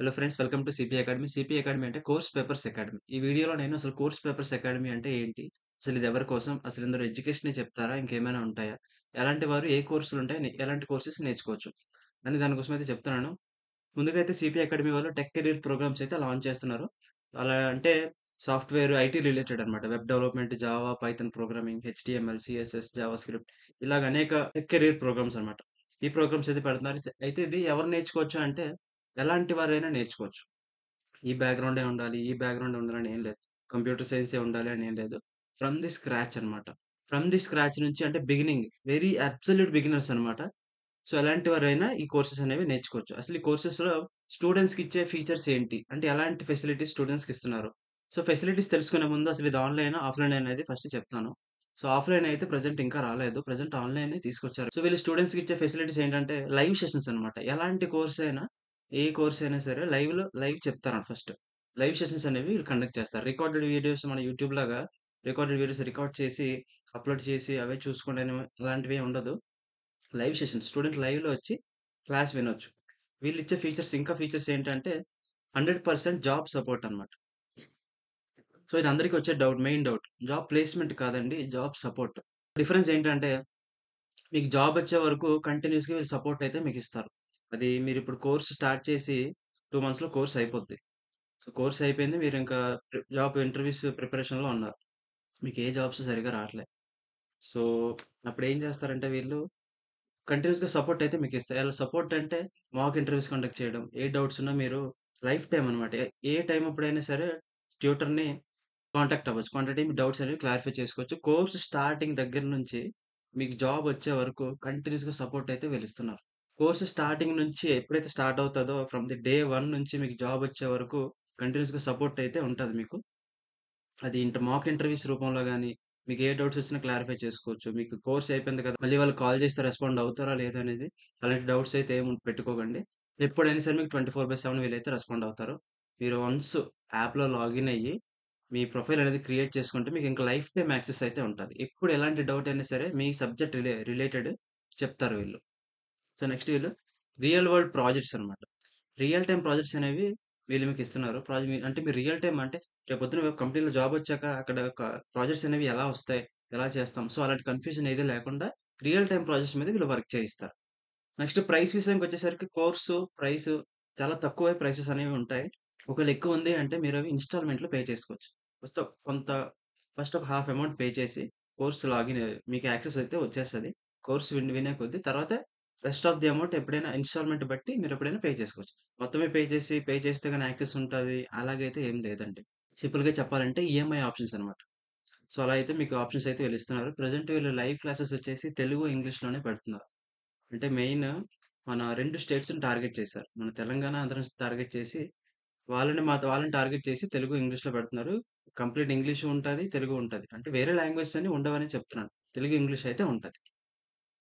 Hello friends, welcome to CP academy. CP academy అంటే course papers academy. ఈ వీడియోలో నేను అసలు కోర్స్ పేపర్స్ అకాడమీ అంటే ఏంటి? అసలు ఇది ఎవరి కోసం? అసలు ఇందులో ఎడ్యుకేషనే చెప్తారా? ఇంకేమైనా ఉంటాయా? ఎలాంటి వారు ఏ కోర్సులుంటాయి? ఎలాంటి కోర్సెస్ నేర్చుకోవచ్చు? అని దాని కోసం అయితే చెప్తున్నాను. ముందుగా అయితే సిపి అకాడమీ వాళ్ళు టెక్ కెరీర్ ప్రోగ్రామ్స్ అయితే లాంచ్ చేస్తున్నారు. అలా అంటే సాఫ్ట్‌వేర్, ఐటీ రిలేటెడ్ అన్నమాట. Web development, Java, Python programming, HTML, CSS, Java script ఇలాగ అనేక టెక్ కెరీర్ ప్రోగ్రామ్స్ అన్నమాట. ఈ ప్రోగ్రామ్స్ అయితే పెడుతున్నారు. అయితే ఇది ఎవరు నేర్చుకోవచ్చు అంటే ఎలాంటి వారైనా నేర్చుకోవచ్చు. ఈ బ్యాక్‌గ్రౌండే ఉండాలి, ఈ బ్యాక్‌గ్రౌండే ఉండాలని ఏం లేదు. కంప్యూటర్ సైన్సే ఉండాలి అని ఏం లేదు. ఫ్రమ్ ది స్క్రాచ్ అన్నమాట. ఫ్రమ్ ది స్క్రాచ్ నుంచి అంటే బిగినింగ్ వెరీ అబ్సల్యూట్ బిగినర్స్ అన్నమాట. సో, ఎలాంటి వారైనా ఈ కోర్సెస్ అనేవి నేర్చుకోవచ్చు. అసలు ఈ కోర్సెస్‌లో స్టూడెంట్స్‌కి ఇచ్చే ఫీచర్స్ ఏంటి? అంటే ఎలాంటి ఫెసిలిటీస్ స్టూడెంట్స్‌కి ఇస్తున్నారు? సో, ఫెసిలిటీస్ తెలుసుకునే ముందు అసలు ఇది ఆన్‌లైనా? ఆఫ్‌లైనా? అనేది ఫస్ట్ చెప్తాను. సో, ఆఫ్‌లైన్ అయితే ప్రెజెంట్ ఇంకా రాలేదు. ప్రెజెంట్ ఆన్‌లైనే తీసుకొచ్చారు. సో, వీళ్ళు స్టూడెంట్స్‌కి ఇచ్చే ఫెసిలిటీస్ ఏంటంటే లైవ్ సెషన్స్ అన్నమాట. ఎలాంటి కోర్స్ అయినా, ఏ కోర్స్ అయినా సరే లైవ్ చెప్తారంట ఫస్ట్. లైవ్ సెషన్స్ అనేవి వీళ్ళు కండక్ట్ చేస్తారు. రికార్డెడ్ వీడియోస్ మన యూట్యూబ్ లాగా రికార్డెడ్ వీడియోస్ రికార్డ్ చేసి, అప్‌లోడ్ చేసి అవే చూసుకోవడం అలాంటివి ఏమి ఉండదు. Live sessions. స్టూడెంట్ లైవ్‌లో వచ్చి క్లాస్ వినొచ్చు. వీళ్ళిచ్చే ఇంకా ఫీచర్స్ ఏంటంటే 100% జాబ్ సపోర్ట్ అన్నమాట. సో, ఇది అందరికి వచ్చే మెయిన్ డౌట్. జాబ్ ప్లేస్‌మెంట్ కాదండి. Job support. డిఫరెన్స్ ఏంటంటే మీకు జాబ్ వచ్చే వరకు కంటిన్యూయస్‌గా వీళ్ళు సపోర్ట్ అయితే మీకిస్తారు. అది మీరిప్పుడు కోర్స్ స్టార్ట్ చేసి 2 మంత్స్‌లో కోర్స్ అయిపోద్ది. సో, కోర్స్ అయిపోయింది. మీరింకా జాబ్ ఇంటర్వ్యూస్ ప్రిపరేషన్‌లో ఉన్నారు. మీకు ఏ జాబ్స్ సరిగ్గా రాట్లే. సో, అప్పుడేం చేస్తారంటే వీళ్ళు కంటిన్యూయస్‌గా సపోర్ట్ అయితే మీకిస్తారు. ఎలా సపోర్ట్ అంటే మాక్ ఇంటర్వ్యూస్ కండక్ట్ చేయడం. ఏ డౌట్స్ ఉన్నా మీరు లైఫ్ టైమ్ అనమాట. ఏ టైమ్ అప్పుడైనా సరే ట్యూటర్‌ని కాంటాక్ట్ అవ్వచ్చు. కాంటాక్ట్ అయ్యి మీ డౌట్స్ అనేవి క్లారిఫై చేసుకోవచ్చు. కోర్స్ స్టార్టింగ్ దగ్గర నుంచి మీకు జాబ్ వచ్చే వరకు కంటిన్యూయస్‌గా సపోర్ట్ అయితే వీళ్ళిస్తున్నారు. కోర్స్ స్టార్టింగ్ నుంచి ఎప్పుడైతే స్టార్ట్ అవుతదో ఫ్రమ్ ది డే 1 నుంచి మీకు జాబ్ వచ్చే వరకు కంటిన్యూయస్‌గా సపోర్ట్ అయితే ఉంటది మీకు. అది మాక్ ఇంటర్వ్యూస్ రూపంలో గాని, మీకు ఏ డౌట్స్ వచ్చినా క్లారిఫై చేసుకోవచ్చు. మీకు కోర్స్ అయిపోయింది కదా! మళ్ళీ వాళ్ళు కాల్ చేస్తే రెస్పాండ్ అవుతారా లేదా అనేది అలాంటి డౌట్స్ అయితే ఏమి పెట్టుకోకండి. ఎప్పుడైనా సరే మీకు 24/7 వీళ్ళైతే రెస్పాండ్ అవుతారు. మీరు వన్స్ యాప్‌లో లాగిన్ అయ్యి, మీ ప్రొఫైల్ అనేది క్రియేట్ చేసుకుంటే మీకు ఇంకా లైఫ్ టైమ్ యాక్సెస్ అయితే ఉంటది. ఎప్పుడు ఎలాంటి డౌట్ అయినా సరే మీ సబ్జెక్ట్ రిలేటెడ్ చెప్తారు వీళ్ళు. సో, నెక్స్ట్ వీళ్ళు రియల్ వరల్డ్ ప్రాజెక్ట్స్ అన్నమాట. రియల్ టైమ్ ప్రాజెక్ట్స్ అనేవి వీళ్ళు మీకిస్తున్నారు. అంటే మీరు రియల్ టైమ్ అంటే రేపొద్దున కంపెనీలో జాబొచ్చాక అక్కడ ప్రాజెక్ట్స్ అనేవి ఎలా వస్తాయి? ఎలా చేస్తాం? సో, అలాంటి కన్‌ఫ్యూజన్ ఏది లేకుండా రియల్ టైమ్ ప్రాజెక్ట్స్ మీద వీళ్ళు వర్క్ చేయిస్తారు. నెక్స్ట్ ప్రైస్ విషయానికొచ్చేసరికి కోర్సు ప్రైసు చాలా తక్కువే ప్రైసెస్ అనేవి ఉంటాయి. ఒకవేళ ఎక్కువుంది అంటే మీరవి ఇన్‌స్టాల్‌మెంట్‌లో పే చేసుకోవచ్చు. ఫస్ట్ కొంత ఫస్ట్ ఒక హాఫ్ అమౌంట్ పే చేసి కోర్స్ మీకు యాక్సెస్ అయితే వచ్చేస్తది. కోర్స్ వినే కొద్దీ తర్వాత రెస్ట్ ఆఫ్ ది అమౌంట్ ఎప్పుడైనా ఇన్‌స్టాల్‌మెంట్ బట్టి మీరెప్పుడైనా పే చేసుకోవచ్చు. మొత్తమే పే చేస్తే గాని యాక్సెస్ ఉంటది అలాగైతే ఏం లేదండి. సింపుల్‌గా చెప్పాలంటే ఈఎంఐ ఆప్షన్స్ అన్నమాట. సో, అలా అయితే మీకు ఆప్షన్స్ అయితే వీళ్ళిస్తున్నారు. ప్రెజెంట్ వీళ్ళు లైవ్ క్లాసెస్ వచ్చేసి తెలుగు, ఇంగ్లీష్‌లోనే పెడుతున్నారు. అంటే మెయిన్ మన 2 స్టేట్స్‌ని టార్గెట్ చేశారు. మన తెలంగాణ, ఆంధ్రని టార్గెట్ చేసి వాళ్ళని టార్గెట్ చేసి తెలుగు, ఇంగ్లీష్‌లో పెడుతున్నారు. కంప్లీట్ ఇంగ్లీషు ఉంటది, తెలుగు ఉంటది. అంటే వేరే లాంగ్వేజెస్ అన్ని ఉండవని చెప్తున్నాను. తెలుగు, ఇంగ్లీష్ అయితే ఉంటది.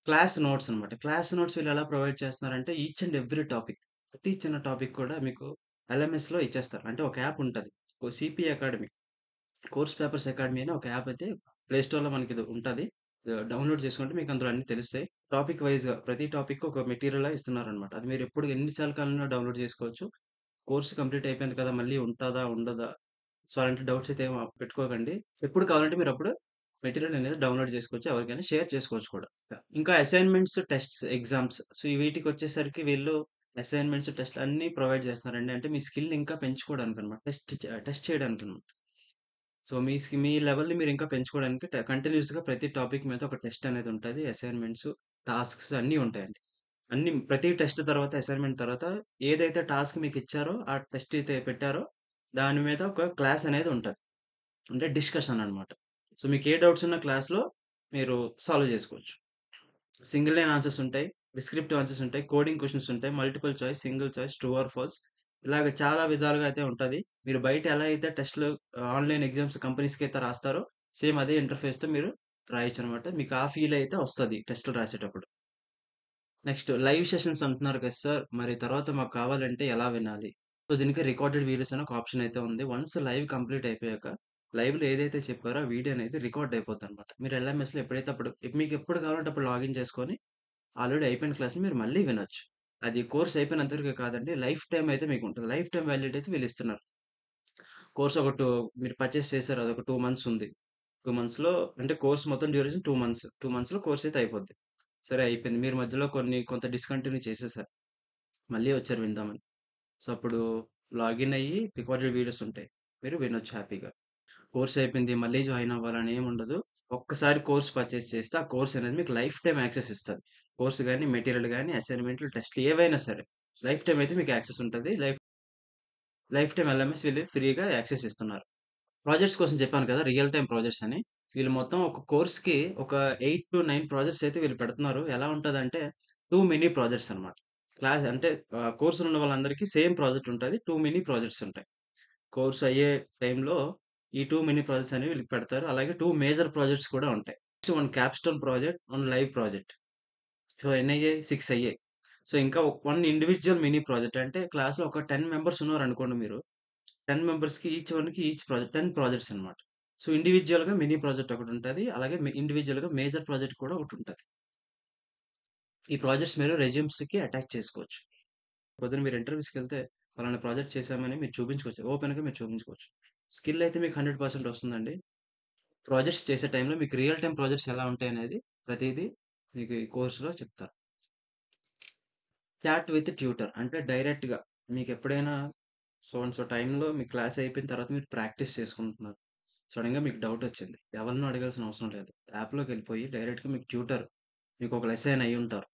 క్లాస్ నోట్స్ అన్నమాట. క్లాస్ నోట్స్ వీళ్ళెలా ప్రొవైడ్ చేస్తున్నారంటే ఈచ్ అండ్ ఎవ్రీ టాపిక్ ప్రతి చిన్న టాపిక్ కూడా మీకు ఎల్ఎంఎస్‌లో ఇచ్చేస్తారు. అంటే ఒక యాప్ ఉంటది. CP academy course papers academy అని ఒక యాప్ అయితే ప్లే స్టోర్‌లో మనకిది ఉంటది. డౌన్‌లోడ్ చేసుకుంటే మీకు అందులో అన్నీ తెలుస్తాయి. టాపిక్ వైస్‌గా ప్రతి టాపిక్‌కి ఒక మెటీరియల్‌లా ఇస్తున్నారన్నమాట. అది మీరు ఎప్పుడు ఎన్ని సార్లు కావాలన్నా డౌన్‌లోడ్ చేసుకోవచ్చు. కోర్స్ కంప్లీట్ అయిపోయింది కదా! మళ్ళీ ఉంటదా? ఉండదా? సో, అలాంటి డౌట్స్ అయితే ఏమి పెట్టుకోకండి. ఎప్పుడు కావాలంటే మీరప్పుడు మెటీరియల్ అనేది డౌన్‌లోడ్ చేసుకోవచ్చు. ఎవరికైనా షేర్ చేసుకోవచ్చు కూడా. ఇంకా అసైన్‌మెంట్స్, టెస్ట్స్, ఎగ్జామ్స్. సో, ఈ వీటికొచ్చేసరికి వీళ్ళు అసైన్‌మెంట్స్, టెస్ట్‌లు అన్నీ ప్రొవైడ్ చేస్తున్నారండి. అంటే మీ స్కిల్ ఇంకా పెంచుకోవడానికనమాట. టెస్ట్ చేయడానికనమాట. సో, మీ లెవెల్‌ని మీరింకా పెంచుకోవడానికి కంటిన్యూయస్‌గా ప్రతి టాపిక్ మీద ఒక టెస్ట్ అనేది ఉంటది. అసైన్‌మెంట్స్, టాస్క్స్ అన్నీ ఉంటాయండి. ప్రతి టెస్ట్ తర్వాత, అసైన్‌మెంట్ తర్వాత ఏదైతే టాస్క్ మీకిచ్చారో, ఆ టెస్ట్ అయితే పెట్టారో, దాని మీద ఒక క్లాస్ అనేది ఉంటది. అంటే డిస్కషన్ అన్నమాట. సో, మీకు ఏ డౌట్స్ ఉన్నా క్లాస్‌లో మీరు సాల్వ్ చేసుకోవచ్చు. సింగిల్ లైన్ ఆన్సర్స్ ఉంటాయి. డిస్క్రిప్టివ్ ఆన్సర్స్ ఉంటాయి. కోడింగ్ క్వెషన్స్ ఉంటాయి. Multiple choice, single choice, true or false ఇలాగ చాలా విధాలుగా అయితే ఉంటది. మీరు బయట ఎలా అయితే టెస్ట్‌లు ఆన్‌లైన్ ఎగ్జామ్స్ కంపెనీస్‌కైతే రాస్తారో, సేమ్ అదే ఇంటర్‌ఫేస్‌తో మీరు రాయొచ్చనమాట. మీకు ఆ ఫీల్ అయితే వస్తది టెస్ట్‌లు రాసేటప్పుడు. నెక్స్ట్ లైవ్ సెషన్స్ అంటున్నారు కదా సార్! మరి తర్వాత మాకు కావాలంటే ఎలా వినాలి? సో, దీనికి రికార్డెడ్ వీడియోస్ అని ఒక ఆప్షన్ అయితే ఉంది. వన్స్ లైవ్ కంప్లీట్ అయిపోయాక, లైవ్‌లో ఏదైతే చెప్పారో ఆ వీడియో అనేది రికార్డ్ అయిపోద్దనమాట. మీరు ఎల్ఎంఎస్‌లో ఎప్పుడైతే అప్పుడు మీకెప్పుడు కావాలంటే అప్పుడు లాగిన్ చేసుకొని ఆల్రెడీ అయిపోయిన క్లాస్‌ని మీరు మళ్ళీ వినొచ్చు. అది కోర్స్ అయిపోయినంత వరకే కాదండి. లైఫ్ టైమ్ అయితే మీకుంటది. లైఫ్ టైమ్ వాలిడిటీ అయితే వీళ్ళిస్తున్నారు. కోర్స్ ఒక మీరు పర్చేస్ చేసారు. అదొక 2 మంత్స్ ఉంది. 2 మంత్స్‌లో అంటే కోర్స్ మొత్తం డ్యూరేషన్ 2 మంత్స్. 2 మంత్స్‌లో కోర్స్ అయితే అయిపోద్ది. సరే అయిపోయింది. మీరు మధ్యలో కొంత డిస్కంటిన్యూ చేసేసారు. మళ్ళీ వచ్చారు విందామని. సో, అప్పుడు లాగిన్ అయ్యి రికార్డెడ్ వీడియోస్ ఉంటాయి. మీరు వినొచ్చు హ్యాపీగా. కోర్స్ అయిపోయింది. మళ్ళీ జాయిన్ అవ్వాలని ఏముండదు. ఒక్కసారి కోర్స్ పర్చేస్ చేస్తే ఆ కోర్స్ అనేది మీకు లైఫ్ టైమ్ యాక్సెస్ ఇస్తది. కోర్స్ గాని, మెటీరియల్ గాని, అసైన్‌మెంట్‌లు, టెస్ట్‌లు ఏవైనా సరే. లైఫ్ టైమ్ అయితే మీకు యాక్సెస్ ఉంటది. లైఫ్ టైమ్ ఎల్ఎంఎస్ వీళ్ళు ఫ్రీగా యాక్సెస్ ఇస్తున్నారు. ప్రాజెక్ట్స్ కోసం చెప్పాను కదా! రియల్ టైమ్ ప్రాజెక్ట్స్ అని. వీళ్ళు మొత్తం ఒక కోర్స్‌కి ఒక 8-9 ప్రాజెక్ట్స్ అయితే వీళ్ళు పెడుతున్నారు. ఎలా ఉంటదంటే 2 మినీ ప్రాజెక్ట్స్ అన్నమాట. క్లాస్ అంటే కోర్స్‌లో ఉన్న వాళ్ళందరికీ సేమ్ ప్రాజెక్ట్ ఉంటది. 2 మినీ ప్రాజెక్ట్స్ ఉంటాయి. కోర్స్ అయ్యే టైంలో ఈ 2 మినీ ప్రాజెక్ట్స్ అనేవి వీళ్ళకి పెడతారు. అలాగే 2 మేజర్ ప్రాజెక్ట్స్ కూడా ఉంటాయి. So, 1 capstone project, 1 live project. So, ఎన్నయ్యాయి? 6 అయ్యాయి. సో, ఇంకా 1 ఇండివిడ్యువల్ మినీ ప్రాజెక్ట్ అంటే క్లాస్‌లో ఒక 10 మెంబర్స్ ఉన్నారనుకోండి మీరు. 10 మెంబర్స్‌కి ఈచ్ వన్‌కి ఈచ్ ప్రాజెక్ట్ 10 ప్రాజెక్ట్స్ అన్నమాట. సో, ఇండివిడ్యుయల్‌గా మినీ ప్రాజెక్ట్ ఒకటుంటది. అలాగే ఇండివిడ్యుయల్‌గా మేజర్ ప్రాజెక్ట్ కూడా ఒకటుంటది. ఈ ప్రాజెక్ట్స్ మీరు రెజ్యూమ్స్‌కి అటాచ్ చేసుకోవచ్చు. పొద్దున మీరు ఇంటర్వ్యూస్‌కెళ్తే పలానా ప్రాజెక్ట్ చేశామని మీరు చూపించుకోవచ్చు. ఓపెన్‌గా మీరు చూపించుకోవచ్చు. స్కిల్ అయితే మీకు 100% వస్తుందండి. ప్రాజెక్ట్స్ చేసే టైంలో మీకు రియల్ టైమ్ ప్రాజెక్ట్స్ ఎలా ఉంటాయనేది ప్రతీదీ మీకు ఈ కోర్స్‌లో చెప్తారు. చాట్ విత్ ట్యూటర్ అంటే డైరెక్ట్‌గా మీకెప్పుడైనా సో అండ్ సో టైంలో మీ క్లాస్ అయిపోయిన తర్వాత మీరు ప్రాక్టీస్ చేసుకుంటున్నారు. సడెన్‌గా మీకు డౌటొచ్చింది. ఎవరినో అడగాల్సిన అవసరం లేదు. యాప్‌లోకెళ్ళిపోయి డైరెక్ట్‌గా మీకు ట్యూటర్ మీకొకళ్ళు అసైన్ అయ్యుంటారు.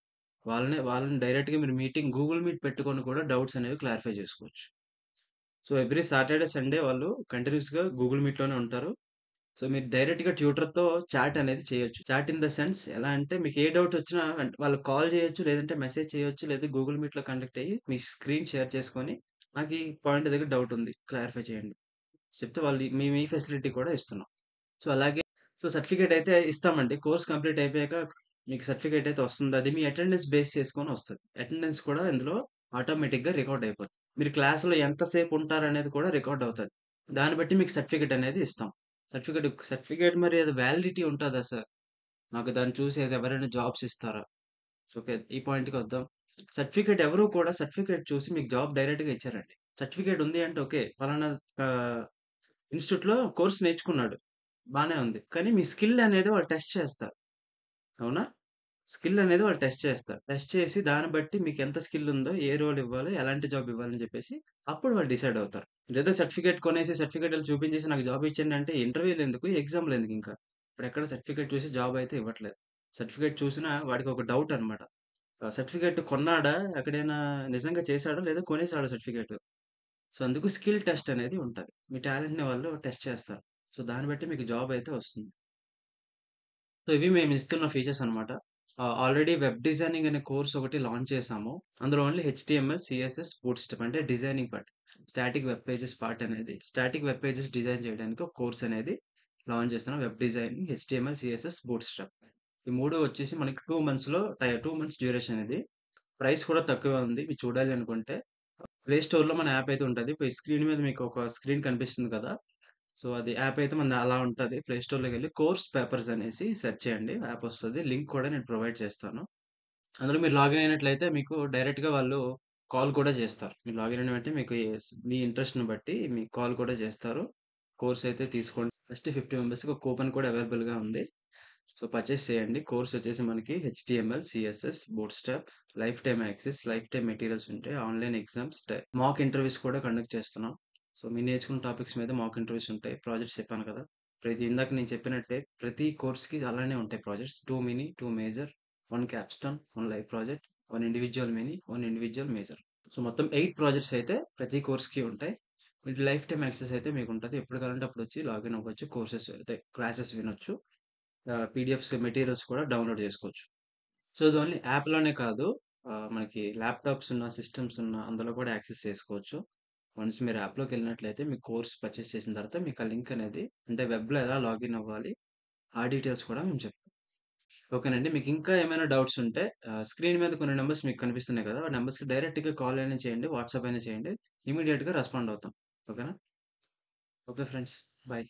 వాళ్ళని డైరెక్ట్‌గా మీరు గూగుల్ మీట్ పెట్టుకొని కూడా డౌట్స్ అనేవి క్లారిఫై చేసుకోవచ్చు. సో, ఎవ్రీ సాటర్‌డే, సండే వాళ్ళు కంటిన్యూయస్‌గా గూగుల్ మీట్‌లోనే ఉంటారు. సో, మీరు డైరెక్ట్‌గా ట్యూటర్‌తో చాట్ అనేది చేయొచ్చు. చాట్ ఇన్ ద సెన్స్ ఎలా అంటే మీకు ఏ డౌట్ వచ్చినా వాళ్ళకి కాల్ చేయొచ్చు. లేదంటే మెసేజ్ చేయొచ్చు. లేదా గూగుల్ మీట్‌లో కనెక్ట్ అయ్యి మీ స్క్రీన్ షేర్ చేసుకొని నాకు ఈ పాయింట్ దగ్గర డౌట్ ఉంది. క్లారిఫై చేయండి. చెప్తే వాళ్ళు మేము ఈ ఫెసిలిటీ కూడా ఇస్తున్నాం. సో, అలాగే సర్టిఫికేట్ అయితే ఇస్తామండి. కోర్స్ కంప్లీట్ అయిపోయాక మీకు సర్టిఫికేట్ అయితే వస్తుంది. అది మీ అటెండెన్స్ బేస్ చేసుకొని వస్తది. అటెండెన్స్ కూడా ఇందులో ఆటోమేటిక్‌గా రికార్డ్ అయిపోద్ది. మీరు క్లాస్‌లో ఎంత సేపు ఉంటారనేది కూడా రికార్డ్ అవుతది. దాన్ని బట్టి మీకు సర్టిఫికేట్ అనేది ఇస్తాం. సర్టిఫికేట్ మరి అది వాలిడిటీ ఉంటదా సార్? నాకు దాన్ని చూసి అది ఎవరైనా జాబ్స్ ఇస్తారా? So, okay. ఈ పాయింట్‌కొద్దాం. సర్టిఫికేట్ చూసి మీకు జాబ్ డైరెక్ట్‌గా ఇచ్చారండి. సర్టిఫికేట్ ఉంది అంటే ఓకే. పలానా ఆహ్, ఇన్‌స్టిట్యూట్‌లో కోర్స్ నేర్చుకున్నాడు. బానే ఉంది. కానీ మీ స్కిల్ అనేది వాళ్ళు టెస్ట్ చేస్తారు. అవునా? స్కిల్ అనేది వాళ్ళు టెస్ట్ చేస్తారు. టెస్ట్ చేసి దాన్ని బట్టి మీకెంత స్కిల్ ఉందో, ఏ రోల్ ఇవ్వాలో, ఎలాంటి జాబ్ ఇవ్వాలని చెప్పేసి అప్పుడు వాళ్ళు డిసైడ్ అవుతారు. లేదా సర్టిఫికేట్ కొనేసి సర్టిఫికేట్‌లు చూపించేసి నాకు జాబ్ ఇచ్చేయండి అంటే ఇంటర్వ్యూలెందుకు? ఎగ్జామ్‌లెందుకు ఇంకా? ఇప్పుడెక్కడ సర్టిఫికేట్ చూసి జాబ్ అయితే ఇవ్వట్లేదు. సర్టిఫికేట్ చూసినా వాడికి ఒక డౌట్ అన్నమాట. సర్టిఫికేట్ కొన్నాడా? ఎక్కడైనా నిజంగా చేసాడా? లేదా కొనేసాడా సర్టిఫికేట్? సో, అందుకు స్కిల్ టెస్ట్ అనేది ఉంటది. మీ టాలెంట్‌ని వాళ్ళు టెస్ట్ చేస్తారు. సో, దాన్ని బట్టి మీకు జాబ్ అయితే వస్తుంది. సో, ఇవి మేమిస్తున్న ఫీచర్స్ అన్నమాట. ఆల్రెడీ వెబ్ డిజైనింగ్ అనే కోర్స్ ఒకటి లాంచ్ చేసాము. అందులో ఓన్లీ హెచ్‌టీఎంఎల్, సీఎస్ఎస్, బూట్‌స్ట్రాప్ అంటే designing part. Static web pages design చేయడానికి ఒక కోర్స్ అనేది లాంచ్ చేస్తున్నాం. Web designing, HTML, CSS, bootstrap. ఈ 3 వచ్చేసి మనకి 2 మంత్స్ డ్యూరేషన్ ఇది. ప్రైస్ కూడా తక్కువే ఉంది. మీరు చూడాలి అనుకుంటే ప్లే స్టోర్‌లో మన యాప్ అయితే ఉంటది. స్క్రీన్ మీద మీకు ఒక స్క్రీన్ కనిపిస్తుంది కదా! సో, అది యాప్ అయితే మనది అలా ఉంటది. ప్లే స్టోర్‌లోకెళ్ళి కోర్స్ పేపర్స్ అనేసి సెర్చ్ చేయండి. యాప్ వస్తది. లింక్ కూడా నేను ప్రొవైడ్ చేస్తాను. అందులో మీరు లాగిన్ అయినట్లయితే మీకు డైరెక్ట్‌గా వాళ్ళు కాల్ కూడా చేస్తారు. మీరు లాగిన్ అయిన వెంటనే మీకు మీ ఇంట్రెస్ట్‌ని బట్టి మీకు కాల్ కూడా చేస్తారు. కోర్స్ అయితే తీసుకోండి. ఫస్ట్ 50 మెంబర్స్‌కి ఒక కూపన్ కూడా అవైలబుల్‌గా ఉంది. సో, పర్చేస్ చేయండి. కోర్స్ వచ్చేసి మనకి HTML, CSS, bootstrap, life time access, life time materials ఉంటాయి. ఆన్‌లైన్ ఎగ్జామ్స్, మాక్ ఇంటర్వ్యూస్ కూడా కండక్ట్ చేస్తున్నాం. సో, మీరు నేర్చుకున్న టాపిక్స్ మీద మాక్ ఇంటర్వ్యూస్ ఉంటాయి. ప్రాజెక్ట్స్ చెప్పాను కదా! ఇందాక నేను చెప్పినట్టే ప్రతి కోర్స్‌కి అలానే ఉంటాయి projects. 2 mini, 2 major, 1 Capstone, 1 live project, 1 individual mini, 1 individual major. So, మొత్తం 8 ప్రాజెక్ట్స్ అయితే ప్రతి కోర్స్‌కి ఉంటాయి. మీకు లైఫ్ టైమ్ యాక్సెస్ అయితే మీకుంటది. ఎప్పుడు కావాలంటే అప్పుడొచ్చి లాగిన్ అవ్వచ్చు. కోర్సెస్ అయితే క్లాసెస్ వినొచ్చు. పీడీఎఫ్స్, మెటీరియల్స్ కూడా డౌన్‌లోడ్ చేసుకోవచ్చు. సో, ఇది ఓన్లీ యాప్‌లోనే కాదు. మనకి ల్యాప్‌టాప్స్ ఉన్న, సిస్టమ్స్ ఉన్న అందులో కూడా యాక్సెస్ చేసుకోవచ్చు. వన్స్ మీరు యాప్‌లోకెళ్ళినట్లయితే మీ కోర్స్ పర్చేస్ చేసిన తర్వాత మీకు ఆ లింక్ అనేది అంటే వెబ్‌లో ఎలా లాగిన్ అవ్వాలి, ఆ డీటెయిల్స్ కూడా మేము చెప్తాం. ఓకేనండి. మీకు ఇంకా ఏమైనా డౌట్స్ ఉంటే స్క్రీన్ మీద కొన్ని నంబర్స్ మీకు కనిపిస్తున్నాయి కదా! ఆ నంబర్స్‌కి డైరెక్ట్‌గా కాల్ అయినా చేయండి, వాట్సాప్ అయినా చేయండి. ఇమ్మీడియేట్‌గా రెస్పాండ్ అవుతాం. ఓకేనా? Okay friends. బై.